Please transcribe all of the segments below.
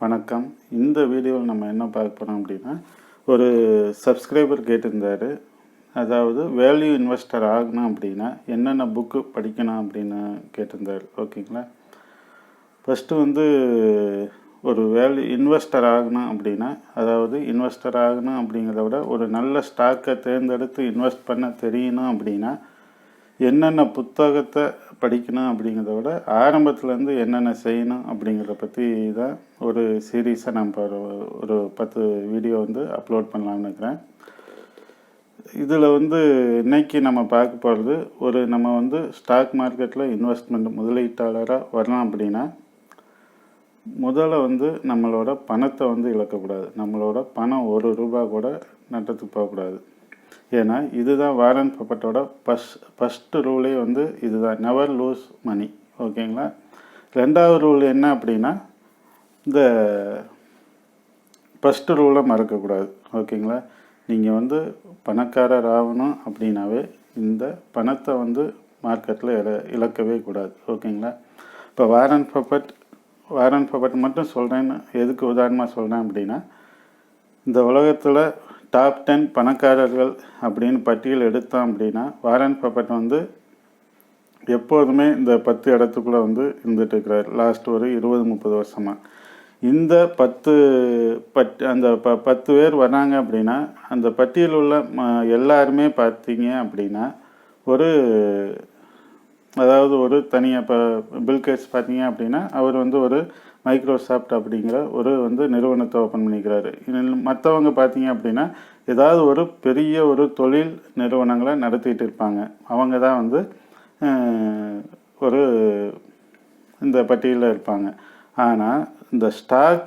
வணக்கம். இந்த வீடியோவில் நம்ம என்ன பார்க்க போகிறோம் அப்படின்னா, ஒரு சப்ஸ்கிரைபர் கேட்டிருந்தார். அதாவது வேல்யூ இன்வெஸ்டர் ஆகணும் அப்படின்னா என்னென்ன புக்கு படிக்கணும் அப்படின்னு கேட்டிருந்தார். ஓகேங்களா. ஃபஸ்ட்டு ஒரு வேல்யூ இன்வெஸ்டர் ஆகணும் அப்படின்னா, அதாவது இன்வெஸ்டர் ஆகணும் அப்படிங்கிறத விட ஒரு நல்ல ஸ்டாக்கை தேர்ந்தெடுத்து இன்வெஸ்ட் பண்ண தெரியணும் அப்படின்னா என்னென்ன புத்தகத்தை படிக்கணும் அப்படிங்கிறத விட ஆரம்பத்துலேருந்து என்னென்ன செய்யணும் அப்படிங்கிறத பற்றி தான் ஒரு சீரீஸை நம்ம ஒரு 10 வீடியோ அப்லோட் பண்ணலாம்னு இருக்கிறேன். இதில் இன்னைக்கு நம்ம பார்க்க போகிறது நம்ம ஸ்டாக் மார்க்கெட்டில் இன்வெஸ்ட்மெண்ட் முதலீட்டாளராக வரலாம் அப்படின்னா முதல்ல நம்மளோட பணத்தை இழக்கக்கூடாது. நம்மளோட பணம் ₹1 கூட நட்டத்துக்கு போகக்கூடாது. ஏன்னா இதுதான் வாரன் பஃபட்டோட ஃபஸ்ட்டு ரூலே இதுதான், நெவர் லூஸ் மணி. ஓகேங்களா. ரெண்டாவது ரூல் என்ன அப்படின்னா, இந்த ஃபஸ்ட்டு ரூலை மறக்கக்கூடாது. ஓகேங்களா. நீங்கள் பணக்காரர் ஆகணும் அப்படின்னாவே இந்த பணத்தை மார்க்கெட்டில் இழக்கவே கூடாது. ஓகேங்களா. இப்போ வாரன் பஃபட் மட்டும் சொல்கிறேன்னு எதுக்கு உதாரணமாக சொல்கிறேன் அப்படின்னா, இந்த உலகத்தில் டாப் 10 பணக்காரர்கள் அப்படின்னு பட்டியல் எடுத்தோம் அப்படின்னா வாரன் பஃபட் எப்போதுமே இந்த 10 இடத்துக்குள்ளே இருந்துட்டு இருக்கிறார். லாஸ்ட் ஒரு 20-30 வருஷமாக. இந்த 10 பேர் வராங்க அப்படின்னா அந்த பட்டியல் உள்ள எல்லாருமே பார்த்தீங்க அப்படின்னா ஒரு தனியாக இப்போ பில்கேட்ஸ் பார்த்தீங்க அப்படின்னா அவர் ஒரு மைக்ரோசாஃப்ட் அப்படிங்கிற ஒரு நிறுவனத்தை ஓப்பன் பண்ணிக்கிறாரு. மற்றவங்க பார்த்தீங்க அப்படின்னா ஏதாவது ஒரு பெரிய ஒரு தொழில் நிறுவனங்களை நடத்திட்டு இருப்பாங்க. அவங்க தான் இந்த பட்டியலில் இருப்பாங்க. ஆனால் இந்த ஸ்டாக்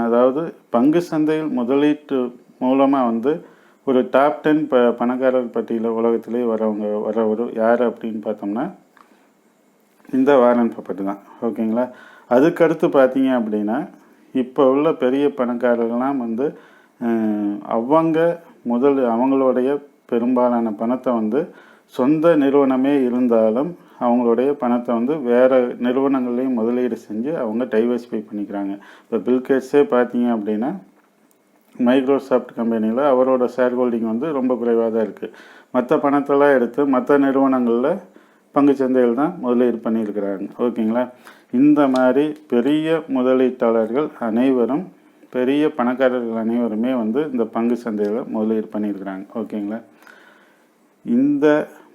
அதாவது பங்கு சந்தையில் முதலீட்டு மூலமாக ஒரு டாப் 10 பணக்காரர் பட்டியலில் உலகத்திலே வரவர் யார் அப்படின்னு பார்த்தோம்னா இந்த வாரன் பஃபட் தான். ஓகேங்களா. அதுக்கடுத்து பார்த்தீங்க அப்படின்னா இப்போ உள்ள பெரிய பணக்காரர்கள்லாம் அவங்களுடைய பெரும்பாலான பணத்தை சொந்த நிறுவனமே இருந்தாலும் அவங்களுடைய பணத்தை வேறு நிறுவனங்களையும் முதலீடு செஞ்சு அவங்க டைவர்சிஃபை பண்ணிக்கிறாங்க. இப்போ பில்கேட்ஸே பார்த்தீங்க அப்படின்னா மைக்ரோசாஃப்ட் கம்பெனியில் அவரோட ஷேர் ஹோல்டிங் ரொம்ப குறைவாக தான் இருக்குது. மற்ற பணத்தெல்லாம் எடுத்து மற்ற நிறுவனங்களில் பங்குச்சந்தையில் தான் முதலீடு பண்ணியிருக்கிறாங்க. ஓகேங்களா. இந்த மாதிரி பெரிய முதலீட்டாளர்கள் அனைவரும், பெரிய பணக்காரர்கள் அனைவருமே இந்த பங்கு சந்தையில் முதலீடு பண்ணியிருக்கிறாங்க. ஓகேங்களா. இந்த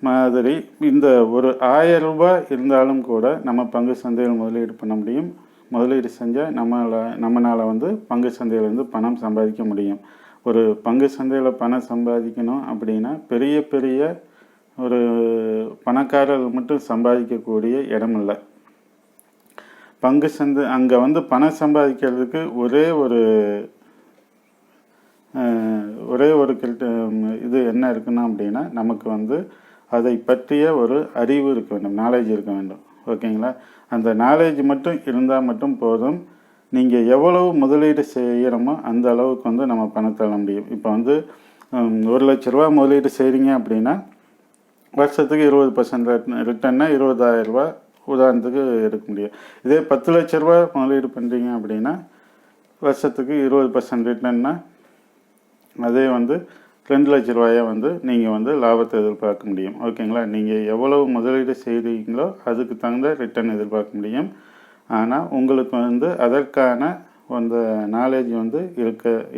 மாதிரி இந்த ஒரு ₹1000 இருந்தாலும் கூட நம்ம பங்கு சந்தையில் முதலீடு பண்ண முடியும். முதலீடு செஞ்சால் நம்மளால் பங்கு சந்தையிலேருந்து பணம் சம்பாதிக்க முடியும். ஒரு பங்கு சந்தையில் பணம் சம்பாதிக்கணும் அப்படின்னா பெரிய ஒரு பணக்காரர்கள் மட்டும் சம்பாதிக்கக்கூடிய இடம் இல்லை. பங்கு சந்தை அங்கே பணம் சம்பாதிக்கிறதுக்கு ஒரே ஒரு இது என்ன இருக்குன்னா அப்படின்னா நமக்கு அதை பற்றிய ஒரு அறிவு இருக்க வேண்டும், நாலேஜ் இருக்க வேண்டும். ஓகேங்களா. அந்த நாலேஜ் மட்டும் இருந்தால் மட்டும் போதும். நீங்கள் எவ்வளவு முதலீடு செய்கிறோமோ அந்த அளவுக்கு நம்ம பணத்தை தள்ள முடியும். இப்போ ₹1,00,000 முதலீடு செய்கிறீங்க அப்படின்னா வருஷத்துக்கு 20% ரிட்டர்னா ₹20,000 உதாரணத்துக்கு எடுக்க முடியும். இதே ₹10,00,000 முதலீடு பண்ணுறீங்க அப்படின்னா வருஷத்துக்கு 20% ரிட்டர்னா அதே ₹2,00,000 நீங்கள் லாபத்தை எதிர்பார்க்க முடியும். ஓகேங்களா. நீங்கள் எவ்வளவு முதலீடு செய்கிறீங்களோ அதுக்கு தகுந்த ரிட்டர்ன் எதிர்பார்க்க முடியும். ஆனால் உங்களுக்கு அதற்கான அந்த நாலேஜ்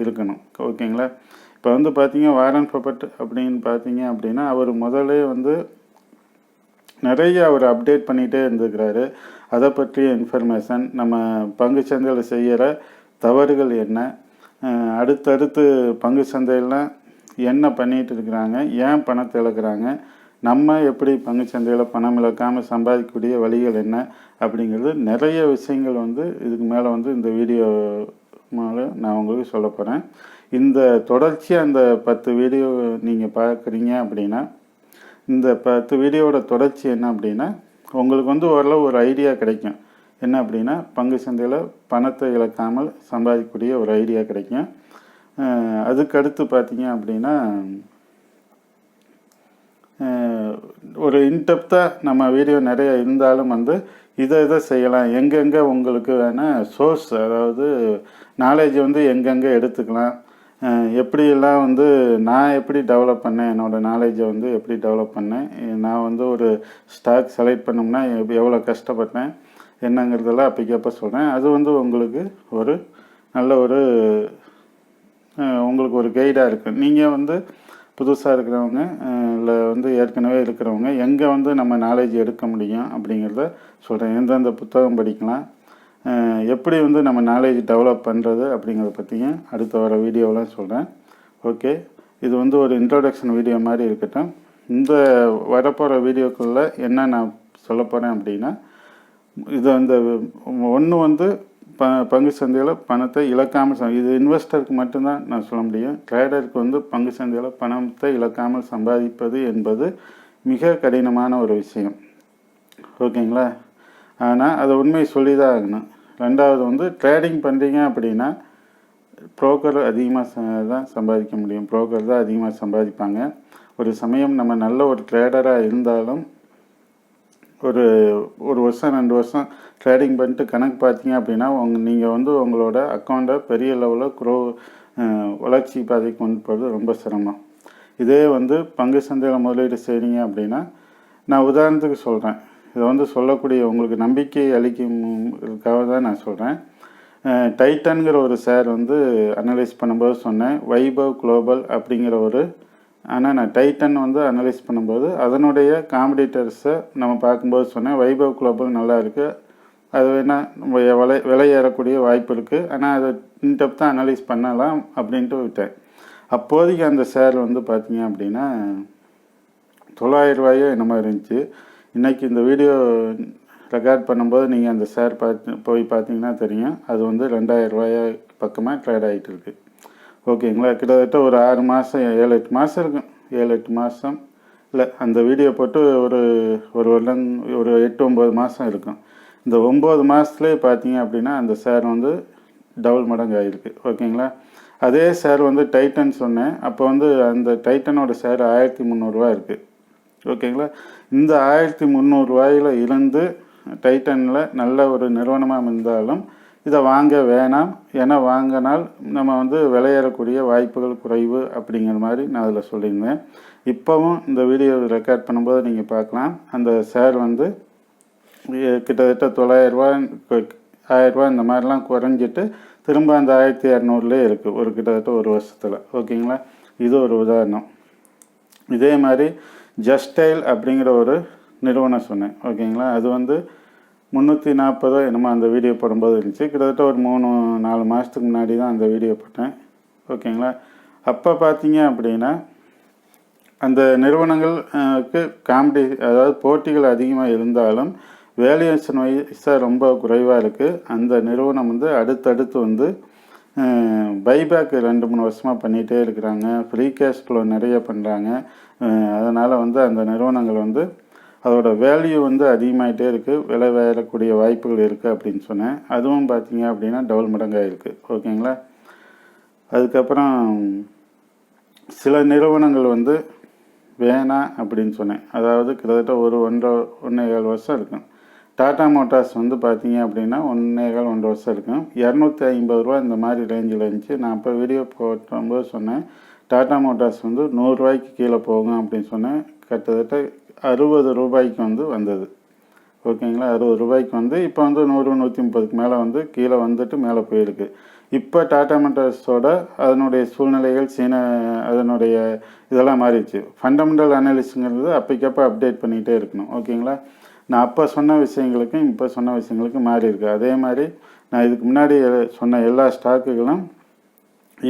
இருக்கணும். ஓகேங்களா. இப்போ பார்த்தீங்க வாரன் பஃபட் அப்படின்னு பார்த்தீங்க அப்படின்னா அவர் முதலே நிறைய அவர் அப்டேட் பண்ணிகிட்டே இருந்துக்கிறாரு. அதை பற்றிய இன்ஃபர்மேஷன், நம்ம பங்கு சந்தையில் செய்கிற தவறுகள் என்ன, அடுத்தடுத்து பங்கு சந்தையெல்லாம் என்ன பண்ணிகிட்டு இருக்கிறாங்க, ஏன் பணத்தை இழக்கிறாங்க, நம்ம எப்படி பங்கு சந்தையில் பணம் இழக்காமல் சம்பாதிக்கக்கூடிய வழிகள் என்ன அப்படிங்கிறது நிறைய விஷயங்கள் இதுக்கு மேலே இந்த வீடியோ மேலே நான் உங்களுக்கு சொல்ல போகிறேன். இந்த தொடர்ச்சியாக அந்த 10 வீடியோ நீங்கள் பார்க்குறீங்க அப்படின்னா இந்த 10 வீடியோவோட தொடர்ச்சி என்ன அப்படின்னா உங்களுக்கு ஓரளவு ஒரு ஐடியா கிடைக்கும். என்ன அப்படின்னா பங்கு சந்தையில் பணத்தை இழக்காமல் சம்பாதிக்கக்கூடிய ஒரு ஐடியா கிடைக்கும். அதுக்கடுத்து பார்த்தீங்க அப்படின்னா ஒரு இன்டெப்த்தாக நம்ம வீடியோ நிறைய இருந்தாலும் வந்து இதை செய்யலாம், எங்கெங்கே உங்களுக்கு வேணால் சோர்ஸ், அதாவது நாலேஜ் வந்து எங்கெங்கே எடுத்துக்கலாம், எப்படியெல்லாம் வந்து நான் எப்படி டெவலப் பண்ணேன், என்னோடய நாலேஜை வந்து எப்படி டெவலப் பண்ணேன், நான் வந்து ஒரு ஸ்டாக் செலக்ட் பண்ணோம்னா எவ்வளோ கஷ்டப்பட்டேன் என்னங்கிறதெல்லாம் அப்போக்கப்போ சொல்கிறேன். அது வந்து உங்களுக்கு ஒரு நல்ல ஒரு உங்களுக்கு ஒரு கைடாக இருக்குது. நீங்கள் வந்து புதுசாக இருக்கிறவங்க இல்லை வந்து ஏற்கனவே இருக்கிறவங்க எங்கே வந்து நம்ம நாலேஜ் எடுக்க முடியும் அப்படிங்கிறத சொல்கிறேன். எந்தெந்த புத்தகம் படிக்கலாம், எப்படி வந்து நம்ம நாலேஜ் டெவலப் பண்ணுறது அப்படிங்கிறத பற்றியும் அடுத்த வர வீடியோலாம் சொல்கிறேன். ஓகே, இது வந்து ஒரு இன்ட்ரோடக்ஷன் வீடியோ மாதிரி இருக்கட்டும். இந்த வரப்போகிற வீடியோக்குள்ளே என்ன நான் சொல்ல போகிறேன் அப்படின்னா, இது அந்த ஒன்று வந்து பங்கு சந்தையில் பணத்தை இழக்காமல், இது இன்வெஸ்டருக்கு மட்டும்தான் நான் சொல்ல முடியும். ட்ரேடருக்கு வந்து பங்கு சந்தையில் பணத்தை இழக்காமல் சம்பாதிப்பது என்பது மிக கடினமான ஒரு விஷயம். ஓகேங்களா? ஆனால் அதை உண்மை சொல்லி தான் ஆகணும். ரெண்டாவது வந்து ட்ரேடிங் பண்ணுறீங்க அப்படின்னா புரோக்கர் அதிகமாக தான் சம்பாதிக்க முடியும். புரோக்கர் தான் அதிகமாக சம்பாதிப்பாங்க. ஒரு சமயம் நம்ம நல்ல ஒரு ட்ரேடராக இருந்தாலும் ஒரு வருஷம் 2 வருஷம் ட்ரேடிங் பண்ணிட்டு கணக்கு பார்த்தீங்க அப்படின்னா நீங்கள் வந்து உங்களோட அக்கௌண்ட்டை பெரிய லெவலில் வளர்ச்சி பாதைக்கு கொண்டு போகிறது ரொம்ப சிரமம். இதே வந்து பங்கு சந்தையில் முதலீடு செய்கிறீங்க அப்படின்னா, நான் உதாரணத்துக்கு சொல்கிறேன், இதை வந்து சொல்லக்கூடிய உங்களுக்கு நம்பிக்கை அளிக்கும்காக தான் நான் சொல்கிறேன். டைட்டன்கிற ஒரு ஷேர் வந்து அனலைஸ் பண்ணும்போது சொன்னேன், வைபவ் குளோபல் அப்படிங்கிற ஒரு, ஆனால் நான் டைட்டன் வந்து அனலைஸ் பண்ணும்போது அதனுடைய காம்படிட்டர்ஸை நம்ம பார்க்கும்போது சொன்னேன், வைபவ் குளோபல் நல்லா இருக்குது, அது வேணால் விலை ஏறக்கூடிய வாய்ப்பு இருக்குது, ஆனால் அதை இன்டெப்த்தாக அனலைஸ் பண்ணலாம் அப்படின்ட்டு விட்டேன். அப்போதைக்கு அந்த ஷேர் வந்து பார்த்தீங்க அப்படின்னா 900 ரூபாயோ என்னமோ இருந்துச்சு. இன்றைக்கி இந்த வீடியோ ரெக்கார்ட் பண்ணும்போது நீங்கள் அந்த ஷேர் போய் பார்த்தீங்கன்னா தெரியும், அது வந்து 2000 ரூபாயா பக்கமாக ட்ரேட் ஆகிட்டு இருக்குது. ஓகேங்களா? கிட்டத்தட்ட ஒரு 6 மாதம் 7-8 மாதம் இருக்கும். 7-8 மாதம் இல்லை, அந்த வீடியோ போட்டு ஒரு வருடம், ஒரு 8-9 மாதம் இருக்கும். இந்த 9 மாதத்துலேயே பார்த்தீங்க அப்படின்னா அந்த ஷேர் வந்து டபுள் மடங்கு ஆகிருக்கு. ஓகேங்களா? அதே ஷேர் வந்து டைட்டன் சொன்னேன், அப்போ வந்து அந்த டைட்டனோட ஷேர் 1300 ரூபா இருக்குது. ஓகேங்களா? இந்த 1300 ரூபாயில் இருந்து டைட்டனில் நல்ல ஒரு நிறுவனமாக இருந்தாலும் இதை வாங்க வேணாம், ஏன்னா வாங்கினால் நம்ம வந்து விலையேறக்கூடிய வாய்ப்புகள் குறைவு அப்படிங்கிற மாதிரி நான் அதில் சொல்லியிருந்தேன். இப்போவும் இந்த வீடியோ ரெக்கார்ட் பண்ணும்போது நீங்கள் பார்க்கலாம், அந்த ஷேர் வந்து கிட்டத்தட்ட 900 ரூபா 1000 ரூபா இந்த மாதிரிலாம் குறைஞ்சிட்டு திரும்ப அந்த 1200லேயே இருக்குது ஒரு கிட்டத்தட்ட ஒரு வருஷத்தில். ஓகேங்களா? இது ஒரு உதாரணம். இதே மாதிரி ஜஸ்டைல் அப்படிங்கிற ஒரு நிறுவனம் சொன்னேன். ஓகேங்களா? அது வந்து 340 என்னமோ அந்த வீடியோ போடும்போது இருந்துச்சு. கிட்டத்தட்ட ஒரு 3-4 மாதத்துக்கு முன்னாடி தான் அந்த வீடியோ போட்டேன். ஓகேங்களா? அப்போ பார்த்தீங்க அப்படின்னா அந்த நிறுவனங்களுக்கு அதாவது போட்டிகள் அதிகமாக இருந்தாலும் வேல்யூவேஷன் வைஸாக ரொம்ப குறைவாக இருக்குது. அந்த நிறுவனம் வந்து அடுத்தடுத்து வந்து பைபேக் 2-3 வருஷமாக பண்ணிகிட்டே இருக்கிறாங்க. ஃப்ரீ கேஷ் ஃப்ளோ நிறைய பண்ணுறாங்க. அதனால் வந்து அந்த நிறுவனங்கள் வந்து அதோட வேல்யூ வந்து அதிகமாகிட்டே இருக்குது, விலை வேறக்கூடிய வாய்ப்புகள் இருக்குது அப்படின்னு சொன்னேன். அதுவும் பார்த்தீங்க அப்படின்னா டபுள் மடங்காக இருக்குது. ஓகேங்களா? அதுக்கப்புறம் சில நிறுவனங்கள் வந்து வேணாம் அப்படின்னு சொன்னேன், அதாவது கிட்டத்தட்ட ஒரு 1.5 வருஷம் இருக்கும். டாடா மோட்டார்ஸ் வந்து பார்த்தீங்க அப்படின்னா 1.5-1 வருஷம் இருக்கும். 250 ரூபா இந்த மாதிரி ரேஞ்சில் இருந்துச்சு. நான் அப்போ வீடியோ போடும்போது சொன்னேன், டாடா மோட்டார்ஸ் வந்து 100 ரூபாய்க்கு கீழே போகும் அப்படின்னு சொன்னேன். கிட்டத்தட்ட 60 ரூபாய்க்கு வந்து வந்தது. ஓகேங்களா? 60 ரூபாய்க்கு வந்து இப்போ வந்து 100-130க்கு மேலே வந்து கீழே வந்துட்டு மேலே போயிருக்கு. இப்போ டாடா மோட்டார்ஸோட அதனுடைய சூழ்நிலைகள் அதனுடைய இதெல்லாம் மாறிடுச்சு. ஃபண்டமெண்டல் அனாலிசிங்கிறது அப்போக்கப்போ அப்டேட் பண்ணிகிட்டே இருக்கணும். ஓகேங்களா? நான் அப்போ சொன்ன விஷயங்களுக்கும் இப்போ சொன்ன விஷயங்களுக்கும் மாறி இருக்கு. அதே மாதிரி நான் இதுக்கு முன்னாடி சொன்ன எல்லா ஸ்டாக்குகளும்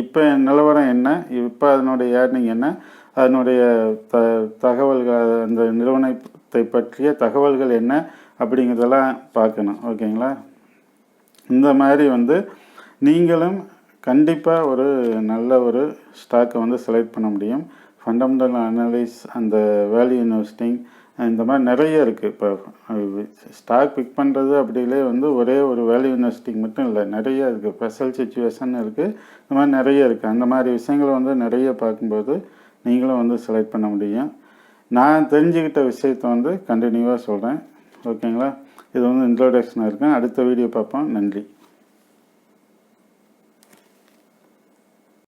இப்போ நிலவரம் என்ன, இப்போ அதனுடைய ஏர்னிங் என்ன, அதனுடைய தகவல்கள், அந்த நிறுவனத்தை பற்றிய தகவல்கள் என்ன அப்படிங்கிறதெல்லாம் பார்க்கணும். ஓகேங்களா? இந்த மாதிரி வந்து நீங்களும் கண்டிப்பாக ஒரு நல்ல ஒரு ஸ்டாக்கை வந்து செலக்ட் பண்ண முடியும். ஃபண்டமெண்டல் அனலைஸ், அந்த வேல்யூ இன்வெஸ்டிங், இந்த மாதிரி நிறைய இருக்குது. இப்போ ஸ்டாக் பிக் பண்ணுறது அப்படிலே வந்து ஒரே ஒரு வேல்யூ இன்வெஸ்டிங் மட்டும் இல்லை, நிறைய இருக்குது. ஸ்பெஷல் சிச்சுவேஷன் இருக்குது, இந்த மாதிரி நிறைய இருக்குது. அந்த மாதிரி விஷயங்களை வந்து நிறைய பார்க்கும்போது நீங்களும் வந்து செலக்ட் பண்ண முடியும். நான் தெரிஞ்சுக்கிட்ட விஷயத்த வந்து கண்டினியூவாக சொல்கிறேன். ஓகேங்களா? இது வந்து இன்ட்ரோடக்ஷனாக இருக்கேன். அடுத்த வீடியோ பார்ப்போம். நன்றி.